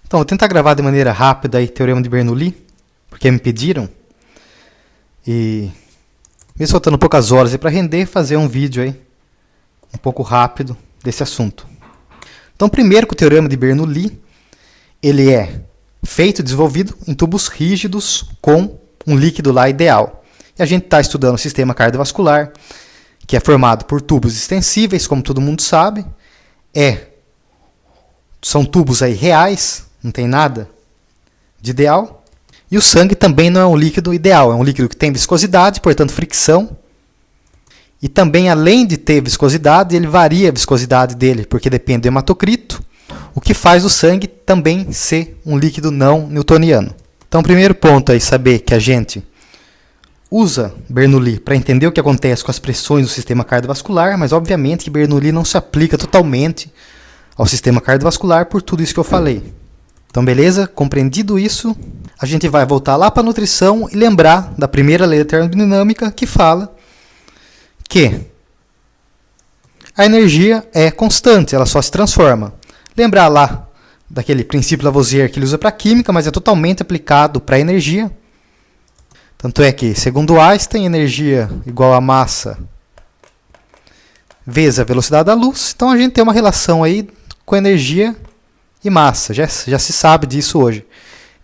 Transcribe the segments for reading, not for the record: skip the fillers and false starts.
Então, vou tentar gravar de maneira rápida aí Teorema de Bernoulli, porque me pediram. E mesmo faltando poucas horas para render, fazer um vídeo aí um pouco rápido desse assunto. Então, primeiro que o Teorema de Bernoulli, ele é feito e desenvolvido em tubos rígidos com um líquido lá ideal. E a gente está estudando o sistema cardiovascular, que é formado por tubos extensíveis, como todo mundo sabe. São tubos aí reais, não tem nada de ideal. E o sangue também não é um líquido ideal, é um líquido que tem viscosidade, portanto fricção. E também, além de ter viscosidade, ele varia a viscosidade dele, porque depende do hematocrito, o que faz o sangue também ser um líquido não newtoniano. Então, o primeiro ponto é saber que a gente usa Bernoulli para entender o que acontece com as pressões do sistema cardiovascular, mas obviamente que Bernoulli não se aplica totalmente ao sistema cardiovascular por tudo isso que eu falei. Então, beleza? Compreendido isso, a gente vai voltar lá para a nutrição e lembrar da primeira lei da termodinâmica que fala que a energia é constante, ela só se transforma. Lembrar lá daquele princípio Lavoisier que ele usa para química, mas é totalmente aplicado para energia. Tanto é que, segundo Einstein, energia igual a massa vezes a velocidade da luz. Então a gente tem uma relação aí com energia e massa. Já se sabe disso hoje.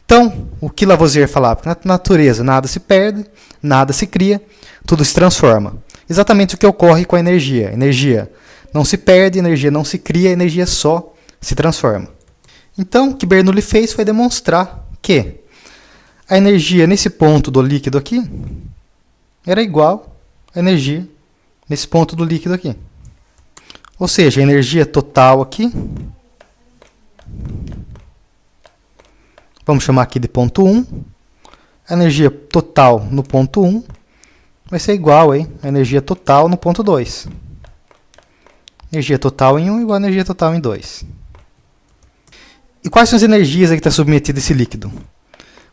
Então, o que Lavoisier falava? Na natureza nada se perde, nada se cria, tudo se transforma. Exatamente o que ocorre com a energia. A energia não se perde, a energia não se cria, a energia só se transforma. Então, o que Bernoulli fez foi demonstrar que a energia nesse ponto do líquido aqui era igual à energia nesse ponto do líquido aqui. Ou seja, a energia total aqui, vamos chamar aqui de ponto 1, a energia total no ponto 1 vai ser igual aí à energia total no ponto 2. Energia total em 1 igual a energia total em 2. E quais são as energias a que está submetido esse líquido?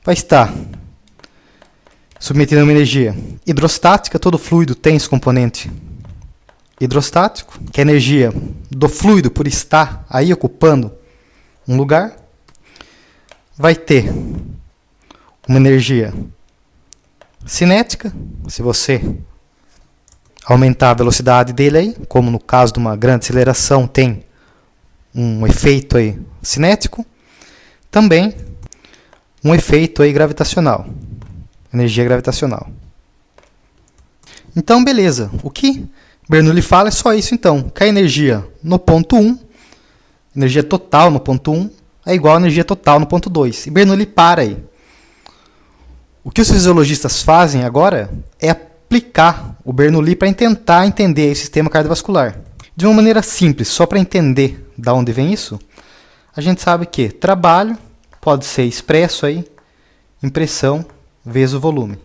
Vai estar submetido a uma energia hidrostática, todo fluido tem esse componente hidrostático, que é a energia do fluido por estar aí ocupando um lugar. Vai ter uma energia cinética, se você aumentar a velocidade dele aí, como no caso de uma grande aceleração tem um efeito aí cinético, também um efeito aí gravitacional, energia gravitacional. Então, beleza. O que Bernoulli fala é só isso, então, que a energia no ponto 1, energia total no ponto 1, é igual à energia total no ponto 2. E Bernoulli para aí. O que os fisiologistas fazem agora é aplicar o Bernoulli para tentar entender o sistema cardiovascular. De uma maneira simples, só para entender de onde vem isso, a gente sabe que trabalho pode ser expresso aí em pressão vezes o volume.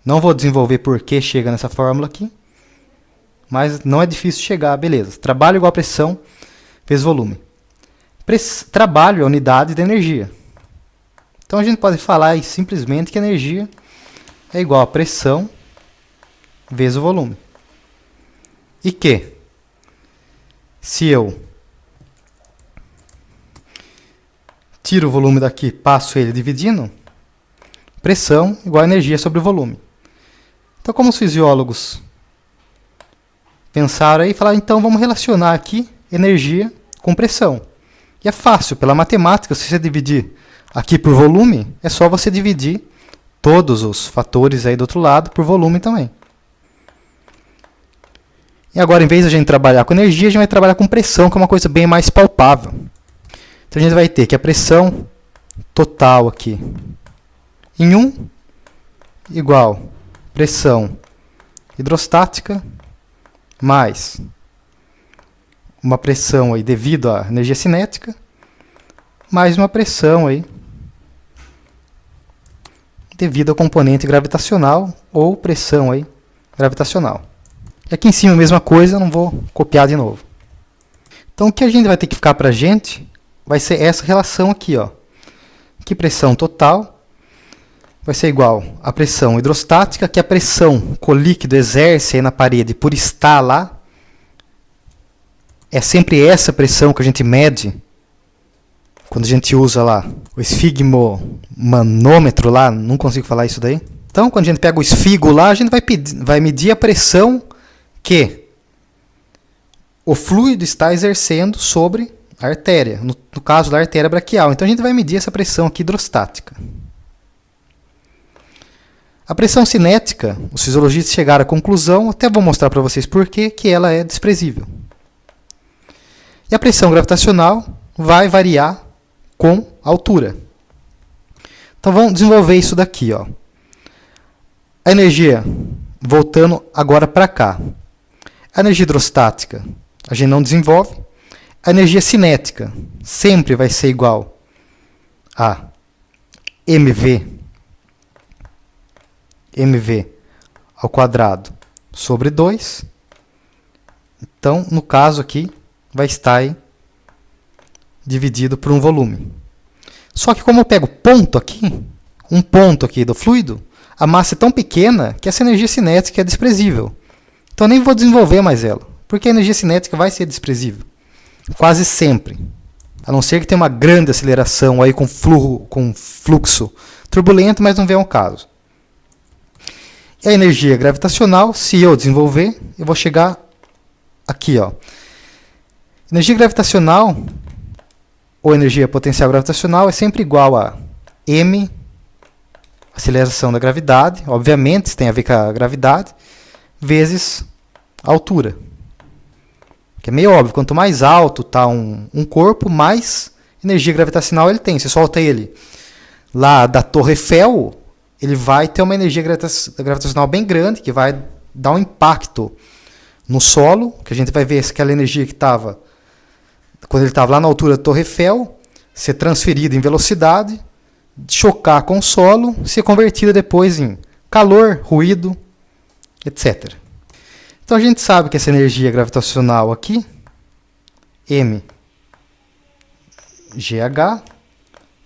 Não vou desenvolver por que chega nessa fórmula aqui, mas não é difícil chegar, beleza. Trabalho igual a pressão vezes volume. Trabalho é a unidade de energia. Então a gente pode falar aí simplesmente que a energia é igual a pressão vezes o volume. E que, se eu tiro o volume daqui, passo ele dividindo, pressão igual a energia sobre o volume. Então, como os fisiólogos pensaram aí e falaram, então vamos relacionar aqui energia com pressão. E é fácil, pela matemática, se você dividir aqui por volume, é só você dividir todos os fatores aí do outro lado por volume também. E agora, em vez de a gente trabalhar com energia, a gente vai trabalhar com pressão, que é uma coisa bem mais palpável. Então, a gente vai ter que a pressão total aqui em 1 igual pressão hidrostática mais uma pressão aí devido à energia cinética mais uma pressão aí devido ao componente gravitacional ou pressão aí gravitacional. E aqui em cima a mesma coisa, não vou copiar de novo. Então o que a gente vai ter que ficar para a gente vai ser essa relação aqui, ó. Que pressão total vai ser igual à pressão hidrostática, que a pressão que o líquido exerce aí na parede por estar lá. É sempre essa pressão que a gente mede quando a gente usa lá o esfigmomanômetro lá, não consigo falar isso daí. Então, quando a gente pega o esfigo lá, a gente vai medir a pressão que o fluido está exercendo sobre a artéria, no caso da artéria braquial. Então, a gente vai medir essa pressão aqui hidrostática. A pressão cinética, os fisiologistas chegaram à conclusão, até vou mostrar para vocês por quê, que ela é desprezível. E a pressão gravitacional vai variar com a altura. Então vamos desenvolver isso daqui, ó. A energia, voltando agora para cá. A energia hidrostática a gente não desenvolve. A energia cinética sempre vai ser igual a mv ao quadrado sobre 2. Então, no caso aqui, vai estar aí dividido por um volume. Só que como eu pego um ponto aqui do fluido, a massa é tão pequena que essa energia cinética é desprezível. Então, eu nem vou desenvolver mais ela, porque a energia cinética vai ser desprezível. Quase sempre. A não ser que tenha uma grande aceleração aí com fluxo turbulento, mas não vem ao caso. E a energia gravitacional, se eu desenvolver, eu vou chegar aqui, ó. Energia gravitacional, ou energia potencial gravitacional, é sempre igual a m, aceleração da gravidade, obviamente, isso tem a ver com a gravidade, vezes a altura. Que é meio óbvio, quanto mais alto está um corpo, mais energia gravitacional ele tem. Você solta ele lá da Torre Eiffel, ele vai ter uma energia gravitacional bem grande, que vai dar um impacto no solo, que a gente vai ver se aquela energia que estava, quando ele estava lá na altura da Torre Eiffel, ser transferida em velocidade, chocar com o solo, ser convertida depois em calor, ruído, etc. Então a gente sabe que essa energia gravitacional aqui, mgh,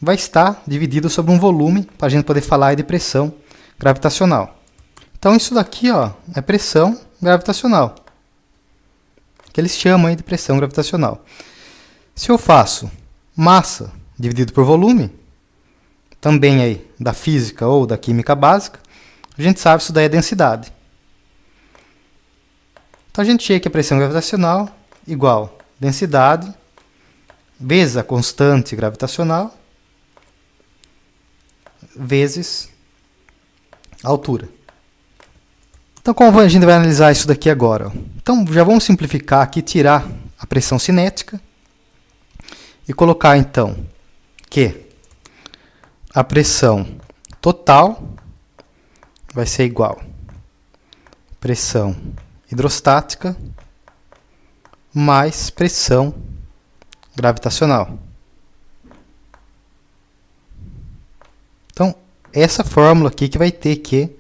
vai estar dividido sobre um volume, para a gente poder falar de pressão gravitacional. Então isso daqui, ó, é pressão gravitacional, que eles chamam aí de pressão gravitacional. Se eu faço massa dividido por volume, também aí da física ou da química básica, a gente sabe que isso daí é densidade. Então a gente chega que a pressão gravitacional igual densidade vezes a constante gravitacional vezes a altura. Então, como a gente vai analisar isso daqui agora? Então, já vamos simplificar aqui, tirar a pressão cinética e colocar, então, que a pressão total vai ser igual a pressão hidrostática mais pressão gravitacional. Então, essa fórmula aqui que vai ter que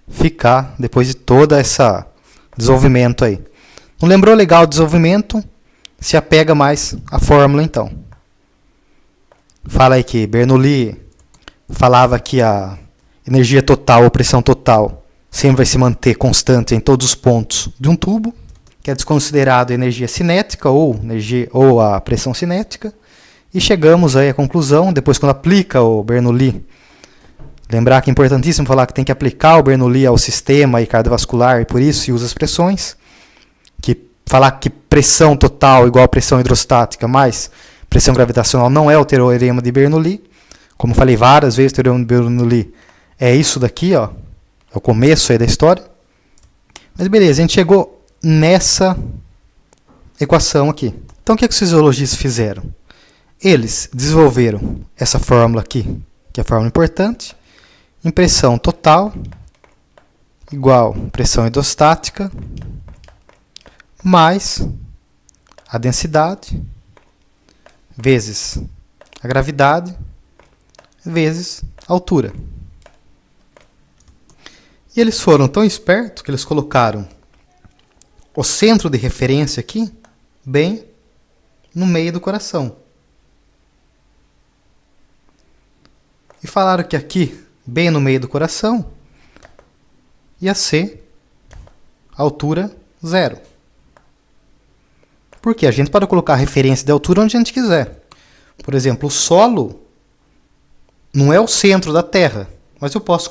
ficar depois de todo esse desenvolvimento aí. Não lembrou legal o desenvolvimento? Se apega mais à fórmula, então. Fala aí que Bernoulli falava que a energia total ou pressão total sempre vai se manter constante em todos os pontos de um tubo, que é desconsiderado a energia cinética ou a pressão cinética. E chegamos aí à conclusão, depois quando aplica o Bernoulli, lembrar que é importantíssimo falar que tem que aplicar o Bernoulli ao sistema cardiovascular, e por isso se usa as pressões, que falar que pressão total igual a pressão hidrostática mais pressão gravitacional não é o teorema de Bernoulli. Como falei várias vezes, o teorema de Bernoulli é isso daqui, ó, é o começo aí da história. Mas beleza, a gente chegou nessa equação aqui. Então o que os fisiologistas fizeram? Eles desenvolveram essa fórmula aqui, que é a fórmula importante, em pressão total igual pressão hidrostática mais a densidade vezes a gravidade vezes a altura. E eles foram tão espertos que eles colocaram o centro de referência aqui bem no meio do coração. E falaram que aqui, bem no meio do coração, ia ser a altura 0. Porque a gente pode colocar a referência de altura onde a gente quiser. Por exemplo, o solo não é o centro da Terra, mas eu posso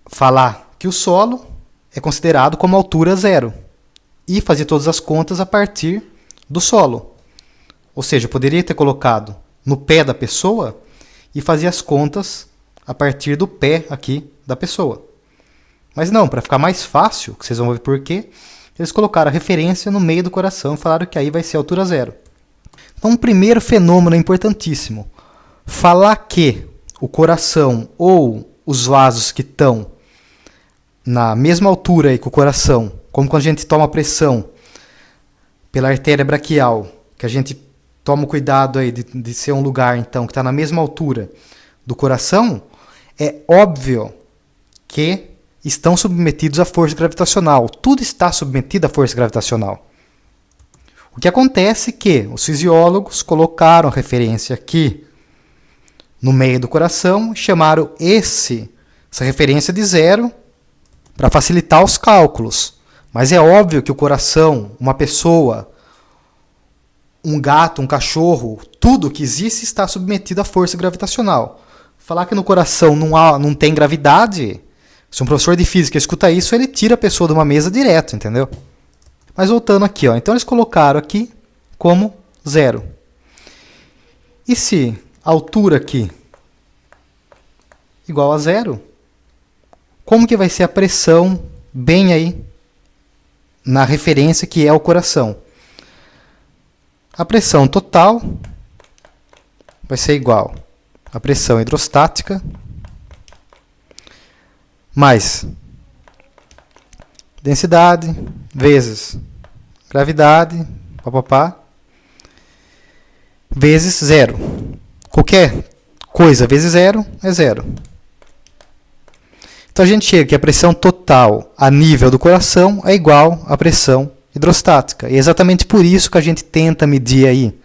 falar que o solo é considerado como altura zero e fazer todas as contas a partir do solo. Ou seja, eu poderia ter colocado no pé da pessoa e fazer as contas a partir do pé aqui da pessoa. Mas não, para ficar mais fácil, que vocês vão ver por quê, eles colocaram a referência no meio do coração e falaram que aí vai ser altura zero. Então, um primeiro fenômeno importantíssimo. Falar que o coração ou os vasos que estão na mesma altura aí que o coração, como quando a gente toma pressão pela artéria braquial, que a gente toma cuidado aí de ser um lugar então que está na mesma altura do coração, é óbvio que estão submetidos à força gravitacional. Tudo está submetido à força gravitacional. O que acontece é que os fisiólogos colocaram a referência aqui no meio do coração e chamaram essa referência de zero para facilitar os cálculos. Mas é óbvio que o coração, uma pessoa, um gato, um cachorro, tudo que existe está submetido à força gravitacional. Falar que no coração não tem gravidade, se um professor de física escuta isso, ele tira a pessoa de uma mesa direto, entendeu? Mas voltando aqui, ó, então eles colocaram aqui como zero. E se a altura aqui igual a zero, como que vai ser a pressão bem aí na referência que é o coração? A pressão total vai ser igual à pressão hidrostática mais densidade vezes gravidade, vezes zero. Qualquer coisa vezes zero é zero. Então a gente chega que a pressão total a nível do coração é igual à pressão hidrostática. E é exatamente por isso que a gente tenta medir aí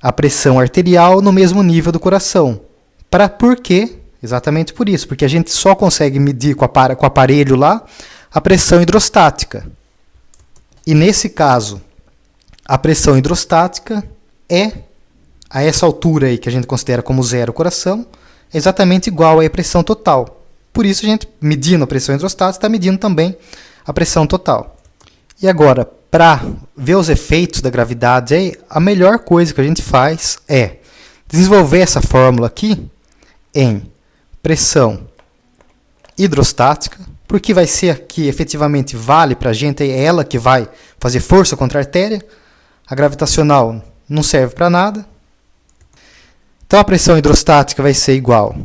a pressão arterial no mesmo nível do coração. Por quê? Exatamente por isso, porque a gente só consegue medir com o aparelho lá a pressão hidrostática. E nesse caso, a pressão hidrostática é, a essa altura aí que a gente considera como zero o coração, é exatamente igual à pressão total. Por isso, a gente, medindo a pressão hidrostática, está medindo também a pressão total. E agora, para ver os efeitos da gravidade, aí, a melhor coisa que a gente faz é desenvolver essa fórmula aqui em pressão hidrostática, porque vai ser aqui, efetivamente, vale para a gente, é ela que vai fazer força contra a artéria. A gravitacional não serve para nada. Então, a pressão hidrostática vai ser igual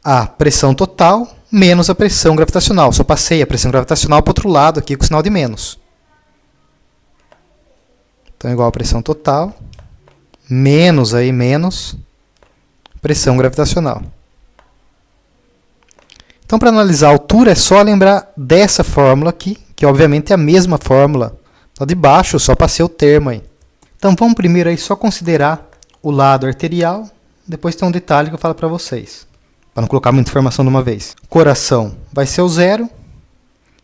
a pressão total menos a pressão gravitacional. Só passei a pressão gravitacional para o outro lado aqui com o sinal de menos. Então, igual a pressão total menos pressão gravitacional. Então, para analisar a altura, é só lembrar dessa fórmula aqui, que obviamente é a mesma fórmula lá de baixo, só passei o termo aí. Então, vamos primeiro aí só considerar o lado arterial, depois tem um detalhe que eu falo para vocês, para não colocar muita informação de uma vez. Coração vai ser o zero,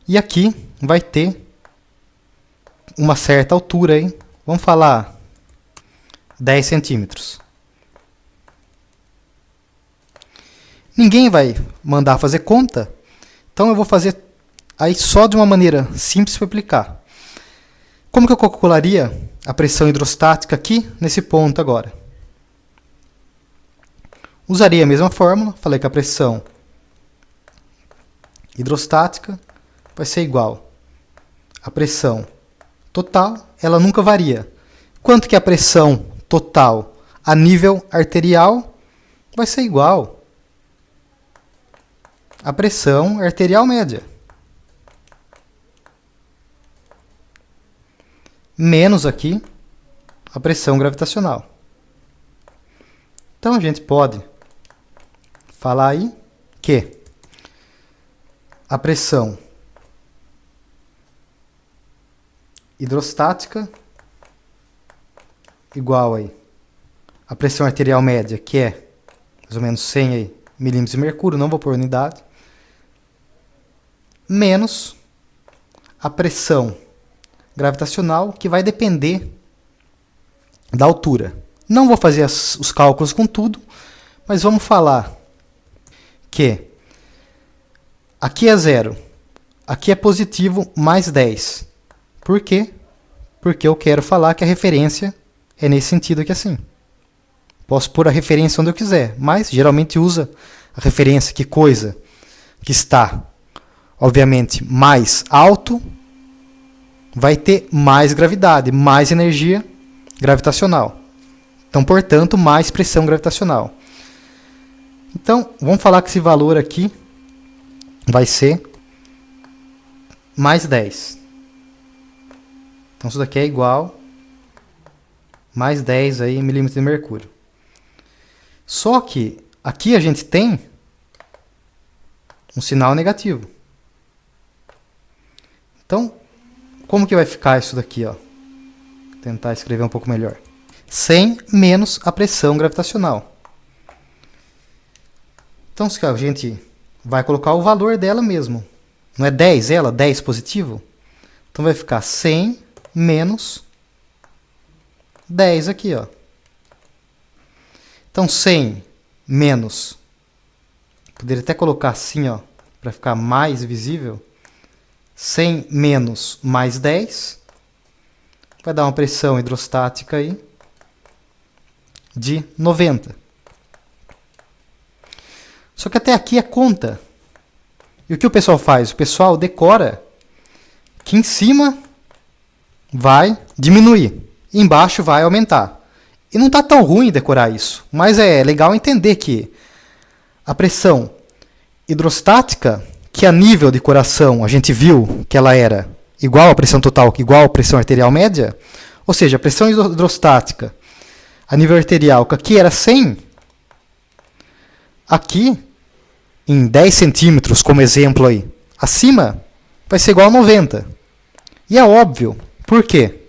e aqui vai ter uma certa altura aí, vamos falar 10 centímetros. Ninguém vai mandar fazer conta, então eu vou fazer aí só de uma maneira simples para aplicar. Como que eu calcularia a pressão hidrostática aqui nesse ponto agora? Usaria a mesma fórmula, falei que a pressão hidrostática vai ser igual à pressão total, ela nunca varia. Quanto que é a pressão total a nível arterial? Vai ser igual à pressão arterial média. Menos aqui a pressão gravitacional. Então a gente pode falar aí que a pressão hidrostática igual aí a pressão arterial média, que é mais ou menos 100 aí, milímetros de mercúrio, não vou pôr unidade, menos a pressão gravitacional que vai depender da altura. Não vou fazer os cálculos com tudo, mas vamos falar que aqui é 0, aqui é positivo mais 10. Por quê? Porque eu quero falar que a referência é nesse sentido aqui assim. Posso pôr a referência onde eu quiser, mas geralmente usa a referência que coisa que está, obviamente, mais alto vai ter mais gravidade, mais energia gravitacional. Então, portanto, mais pressão gravitacional. Então, vamos falar que esse valor aqui vai ser mais 10. Então, isso daqui é igual mais 10 aí, milímetros de mercúrio. Só que aqui a gente tem um sinal negativo. Então, como que vai ficar isso daqui? Ó? Vou tentar escrever um pouco melhor. 100 menos a pressão gravitacional. Então, se a gente vai colocar o valor dela mesmo. Não é 10 ela? 10 positivo? Então, vai ficar 100 menos 10 aqui. Ó. Então, 100 menos... Poderia até colocar assim, ó, para ficar mais visível. 100 menos mais 10 vai dar uma pressão hidrostática aí de 90. Só que até aqui é conta. E o que o pessoal faz? O pessoal decora que em cima vai diminuir, e embaixo vai aumentar. E não está tão ruim decorar isso, mas é legal entender que a pressão hidrostática, que a nível de coração a gente viu que ela era igual à pressão total, igual à pressão arterial média, ou seja, a pressão hidrostática a nível arterial, que aqui era 100, aqui, em 10 centímetros, como exemplo aí, acima, vai ser igual a 90. E é óbvio. Por quê?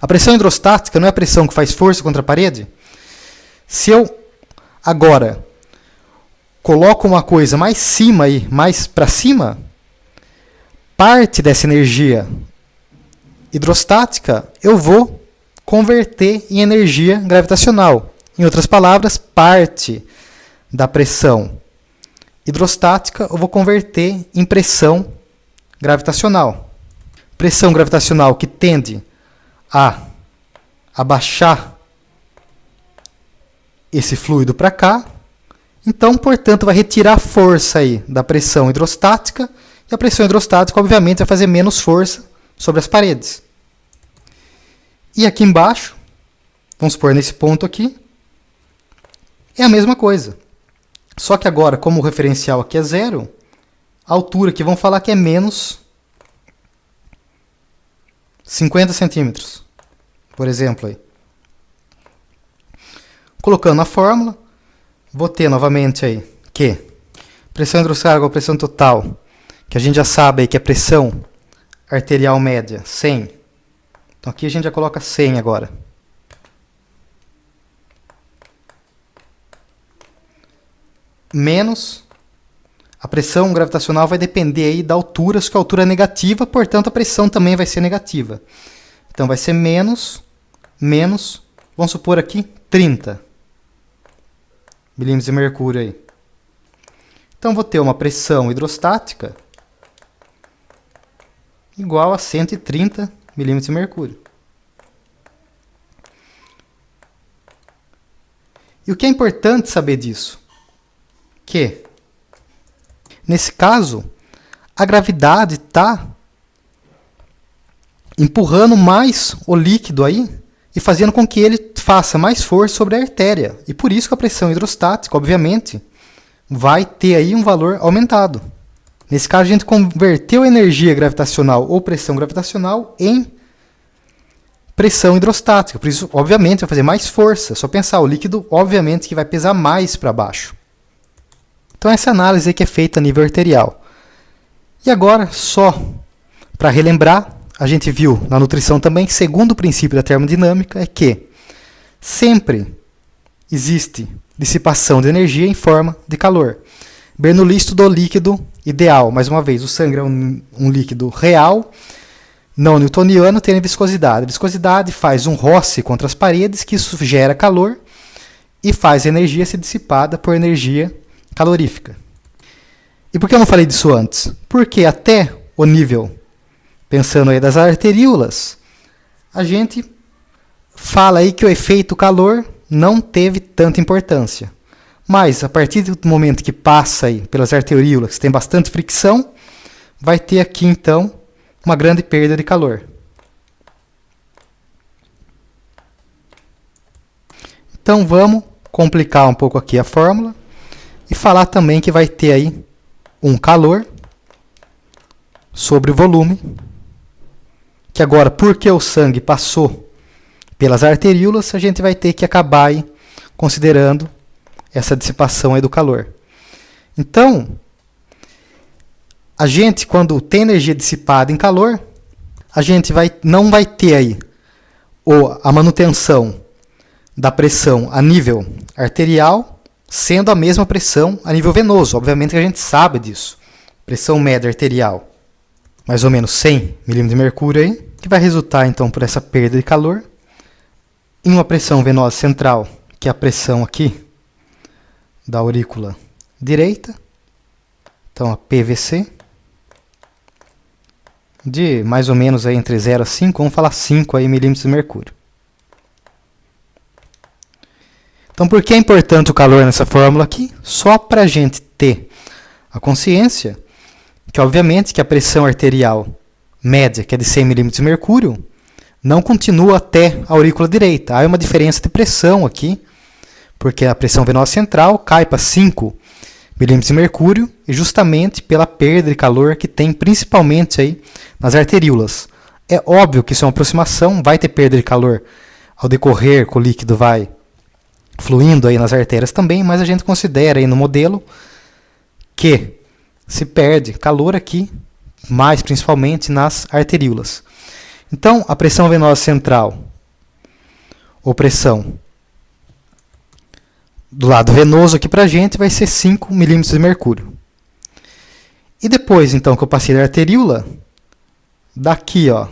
A pressão hidrostática não é a pressão que faz força contra a parede? Se eu agora coloco uma coisa mais cima aí, mais para cima, parte dessa energia hidrostática eu vou converter em energia gravitacional. Em outras palavras, parte da pressão hidrostática eu vou converter em pressão gravitacional. Pressão gravitacional que tende a abaixar esse fluido para cá. Então, portanto, vai retirar força aí da pressão hidrostática, e a pressão hidrostática, obviamente, vai fazer menos força sobre as paredes. E aqui embaixo, vamos supor nesse ponto aqui, é a mesma coisa. Só que agora, como o referencial aqui é 0, a altura aqui vamos falar que é menos 50 centímetros, por exemplo. Aí. Colocando a fórmula, vou ter novamente aí que pressão hidrostática igual a pressão total, que a gente já sabe aí que é pressão arterial média, 100. Então aqui a gente já coloca 100 agora. Menos a pressão gravitacional vai depender aí da altura, se a altura é negativa, portanto a pressão também vai ser negativa. Então vai ser menos, vamos supor aqui 30 milímetros de mercúrio aí. Então vou ter uma pressão hidrostática igual a 130 milímetros de mercúrio. E o que é importante saber disso? Que, nesse caso, a gravidade está empurrando mais o líquido aí e fazendo com que ele faça mais força sobre a artéria. E por isso que a pressão hidrostática, obviamente, vai ter aí um valor aumentado. Nesse caso, a gente converteu energia gravitacional ou pressão gravitacional em pressão hidrostática. Por isso, obviamente, vai fazer mais força. Só pensar, o líquido, obviamente, que vai pesar mais para baixo. Então, essa análise aí que é feita a nível arterial. E agora, só para relembrar, a gente viu na nutrição também que, segundo o princípio da termodinâmica, é que sempre existe dissipação de energia em forma de calor. Bernoulli estudou líquido ideal. Mais uma vez, o sangue é um líquido real, não newtoniano tem a viscosidade. A viscosidade faz um roce contra as paredes, que isso gera calor e faz a energia ser dissipada por energia calorífica. E por que eu não falei disso antes? Porque até o nível, pensando aí das arteríolas, a gente fala aí que o efeito calor não teve tanta importância. Mas a partir do momento que passa aí pelas arteríolas, tem bastante fricção, vai ter aqui então uma grande perda de calor. Então vamos complicar um pouco aqui a fórmula e falar também que vai ter aí um calor sobre o volume, que agora, porque o sangue passou pelas arteríolas, a gente vai ter que acabar aí considerando essa dissipação aí do calor. Então, a gente, quando tem energia dissipada em calor, a gente não vai ter aí a manutenção da pressão a nível arterial, sendo a mesma pressão a nível venoso. Obviamente que a gente sabe disso. Pressão média arterial, mais ou menos 100 milímetros de mercúrio aí, que vai resultar então por essa perda de calor em uma pressão venosa central, que é a pressão aqui da aurícula direita, então a PVC, de mais ou menos aí entre 0 a 5, vamos falar 5 aí milímetros de mercúrio. Então, por que é importante o calor nessa fórmula aqui? Só para a gente ter a consciência que, obviamente, que a pressão arterial média, que é de 100 milímetros de mercúrio, não continua até a aurícula direita. Há uma diferença de pressão aqui, porque a pressão venosa central cai para 5 milímetros de mercúrio, e justamente pela perda de calor que tem principalmente aí nas arteríolas. É óbvio que isso é uma aproximação, vai ter perda de calor ao decorrer que o líquido vai fluindo aí nas artérias também, mas a gente considera aí no modelo que se perde calor aqui, mais principalmente nas arteríolas. Então, a pressão venosa central, ou pressão do lado venoso aqui para a gente, vai ser 5 milímetros de mercúrio. E depois, então, que eu passei da arteríola, daqui, ó,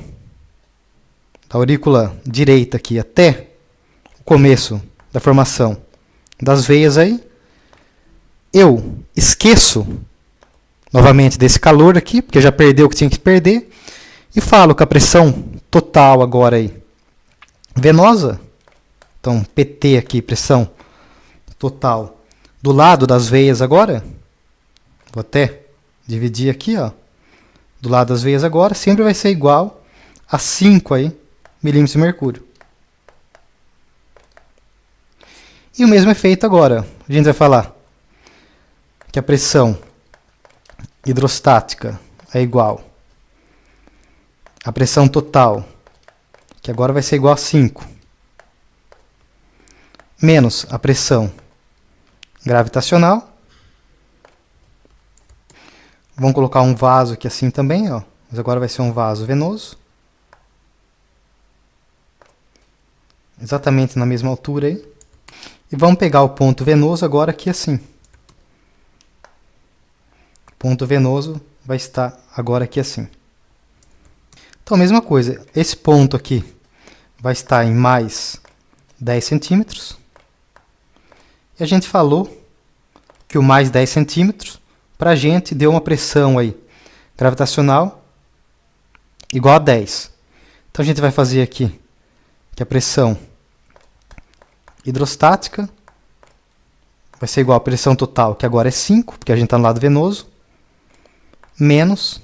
da aurícula direita aqui até o começo da formação das veias aí, eu esqueço novamente desse calor aqui, porque já perdeu o que tinha que perder, e falo que a pressão total agora aí, venosa, então PT aqui, pressão total do lado das veias agora, vou até dividir aqui, ó, do lado das veias agora, sempre vai ser igual a 5 aí, milímetros de mercúrio. E o mesmo efeito agora, a gente vai falar que a pressão hidrostática é igual à pressão total, que agora vai ser igual a 5, menos a pressão gravitacional. Vamos colocar um vaso aqui assim também, ó, mas agora vai ser um vaso venoso. Exatamente na mesma altura aí. E vamos pegar o ponto venoso agora aqui assim. O ponto venoso vai estar agora aqui assim. Então, a mesma coisa. Esse ponto aqui vai estar em mais 10 centímetros. E a gente falou que o mais 10 centímetros, para a gente, deu uma pressão aí gravitacional igual a 10. Então, a gente vai fazer aqui que a pressão hidrostática vai ser igual à pressão total, que agora é 5, porque a gente está no lado venoso, menos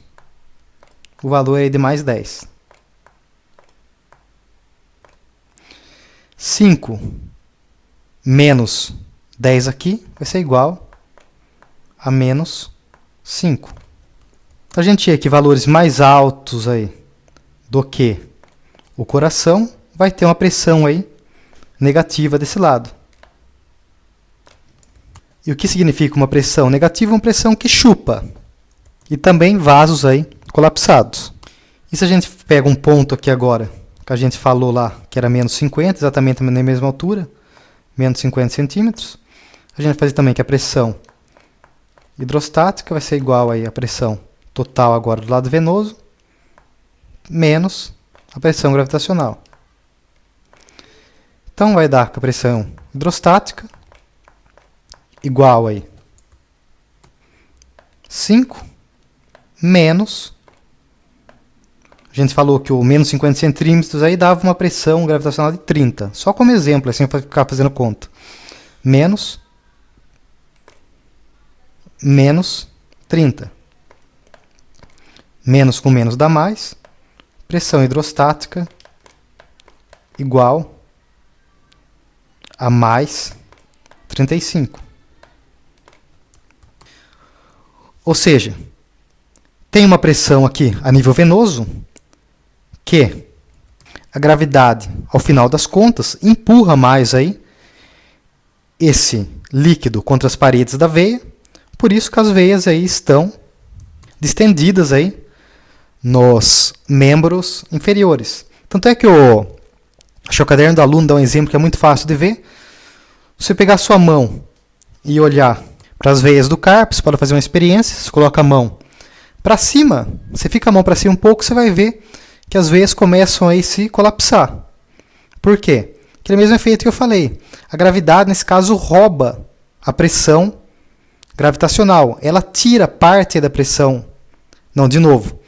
o valor aí de mais 10. 5 menos 10 aqui vai ser igual a menos 5. Então, a gente tinha aqui valores mais altos aí do que o coração, vai ter uma pressão aí negativa desse lado. E o que significa uma pressão negativa? Uma pressão que chupa. E também vasos aí colapsados. E se a gente pega um ponto aqui agora, que a gente falou lá, que era menos 50, exatamente na mesma altura, menos 50 centímetros, a gente vai fazer também que a pressão hidrostática vai ser igual aí à pressão total agora do lado venoso, menos a pressão gravitacional. Então vai dar que a pressão hidrostática igual aí 5 menos, a gente falou que o menos 50 centímetros aí dava uma pressão gravitacional de 30. Só como exemplo, assim para ficar fazendo conta. Menos 30. Menos com menos dá mais. Pressão hidrostática igual a mais 35. Ou seja, tem uma pressão aqui a nível venoso que a gravidade, ao final das contas, empurra mais aí esse líquido contra as paredes da veia. Por isso que as veias aí estão distendidas aí nos membros inferiores. Tanto é que acho que o caderno do aluno dá um exemplo que é muito fácil de ver. Você pegar sua mão e olhar para as veias do carpo, você pode fazer uma experiência, você coloca a mão para cima, você fica a mão para cima um pouco, você vai ver que as veias começam a se colapsar. Por quê? Aquele mesmo efeito que eu falei. A gravidade, nesse caso, rouba a pressão gravitacional. Ela tira parte da pressão. Não, de novo.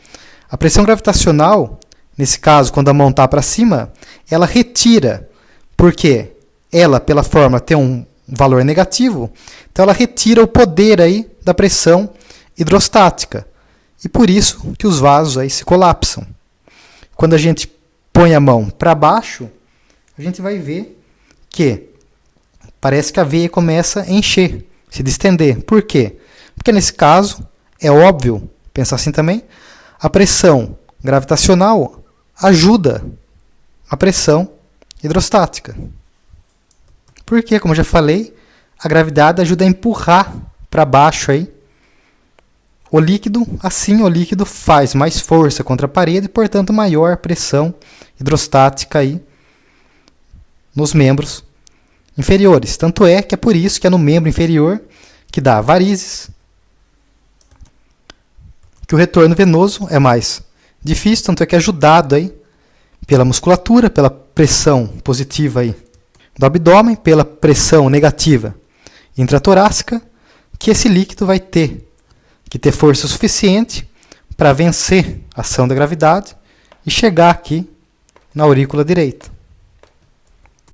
A pressão gravitacional, nesse caso, quando a mão está para cima, ela retira. Por quê? Ela, pela forma, tem um valor negativo, então ela retira o poder aí da pressão hidrostática. E por isso que os vasos aí se colapsam. Quando a gente põe a mão para baixo, a gente vai ver que parece que a veia começa a encher, se distender. Por quê? Porque nesse caso, é óbvio pensar assim também, a pressão gravitacional ajuda a pressão hidrostática. Porque, como eu já falei, a gravidade ajuda a empurrar para baixo aí o líquido, assim o líquido faz mais força contra a parede e, portanto, maior pressão hidrostática aí nos membros inferiores. Tanto é que é por isso que é no membro inferior que dá varizes, que o retorno venoso é mais difícil, tanto é que é ajudado aí pela musculatura, pela pressão positiva aí do abdômen, pela pressão negativa intratorácica, que esse líquido vai ter que ter força suficiente para vencer a ação da gravidade e chegar aqui na aurícula direita.